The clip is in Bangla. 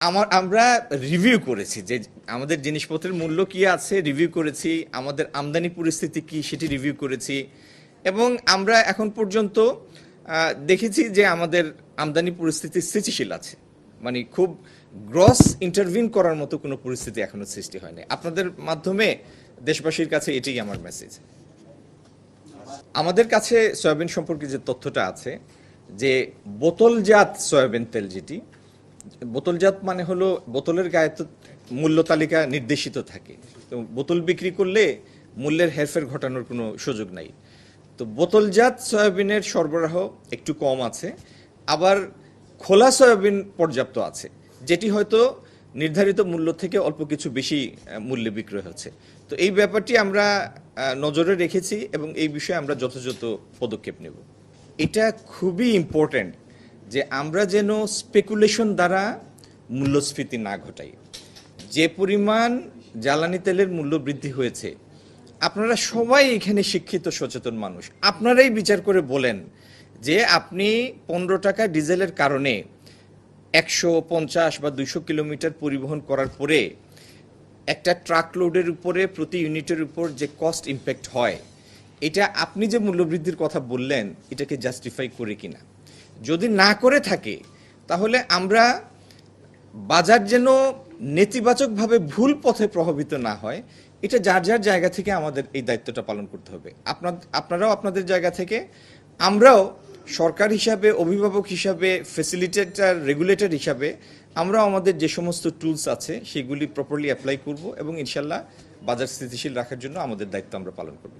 আমরা রিভিউ করেছি যে আমাদের জিনিসপত্রের মূল্য কি আছে, রিভিউ করেছি, আমাদের আমদানি পরিস্থিতি কি সেটি রিভিউ করেছি, এবং আমরা এখন পর্যন্ত দেখেছি যে আমাদের আমদানি পরিস্থিতি স্থিতিশীল আছে। মানে খুব গ্রস ইন্টারভিন করার মতো কোনো পরিস্থিতি এখনো সৃষ্টি হয়নি। আপনাদের মাধ্যমে দেশবাসীর কাছে এটাই আমার মেসেজ। আমাদের কাছে সয়াবিন সম্পর্কে যে তথ্যটা আছে, যে বোতলজাত সয়াবিন তেল, যেটি বোতলজাত মানে হলো বোতলের গায়ে তো মূল্য তালিকা নির্দেশিত থাকে, তো বোতল বিক্রি করলে মূল্যের হেরফের ঘটানোর কোনো সুযোগ নাই। তো বোতলজাত সয়াবিনের সরবরাহ একটু কম আছে, আবার খোলা সয়াবিন পর্যাপ্ত আছে, যেটি হয়তো নির্ধারিত মূল্য থেকে অল্প কিছু বেশি মূল্যে বিক্রয় হচ্ছে। তো এই ব্যাপারটি আমরা নজরে রেখেছি এবং এই বিষয়ে আমরা যথাযথ পদক্ষেপ নেব। এটা খুবই ইম্পর্ট্যান্ট যে আমরা যেন স্পেকুলেশন দ্বারা মূল্যস্ফীতি না ঘটাই। যে পরিমাণ জ্বালানি তেলের মূল্য বৃদ্ধি হয়েছে, আপনারা সবাই এখানে শিক্ষিত সচেতন মানুষ, আপনারাই বিচার করে বলেন যে আপনি 15 টাকা ডিজেলের কারণে 150 বা 200 কিলোমিটার পরিবহন করার পরে একটা ট্রাক লোডের উপরে প্রতি ইউনিটের উপর যে কস্ট ইম্প্যাক্ট হয়, এটা আপনি যে মূল্যবৃদ্ধির কথা বললেন এটাকে জাস্টিফাই করে কিনা। যদি না করে থাকে তাহলে আমরা বাজার যেন নেতিবাচকভাবে ভুল পথে প্রভাবিত না হয়, এটা যার যার জায়গা থেকে আমাদের এই দায়িত্বটা পালন করতে হবে। আপনারাও আপনাদের জায়গা থেকে, আমরাও সরকার হিসাবে, অভিভাবক হিসাবে, ফ্যাসিলিটেটর, রেগুলেটর হিসাবে আমরাও আমাদের যে সমস্ত টুলস আছে সেগুলি প্রপারলি অ্যাপ্লাই করব এবং ইনশাল্লাহ বাজার স্থিতিশীল রাখার জন্য আমাদের দায়িত্ব আমরা পালন করব।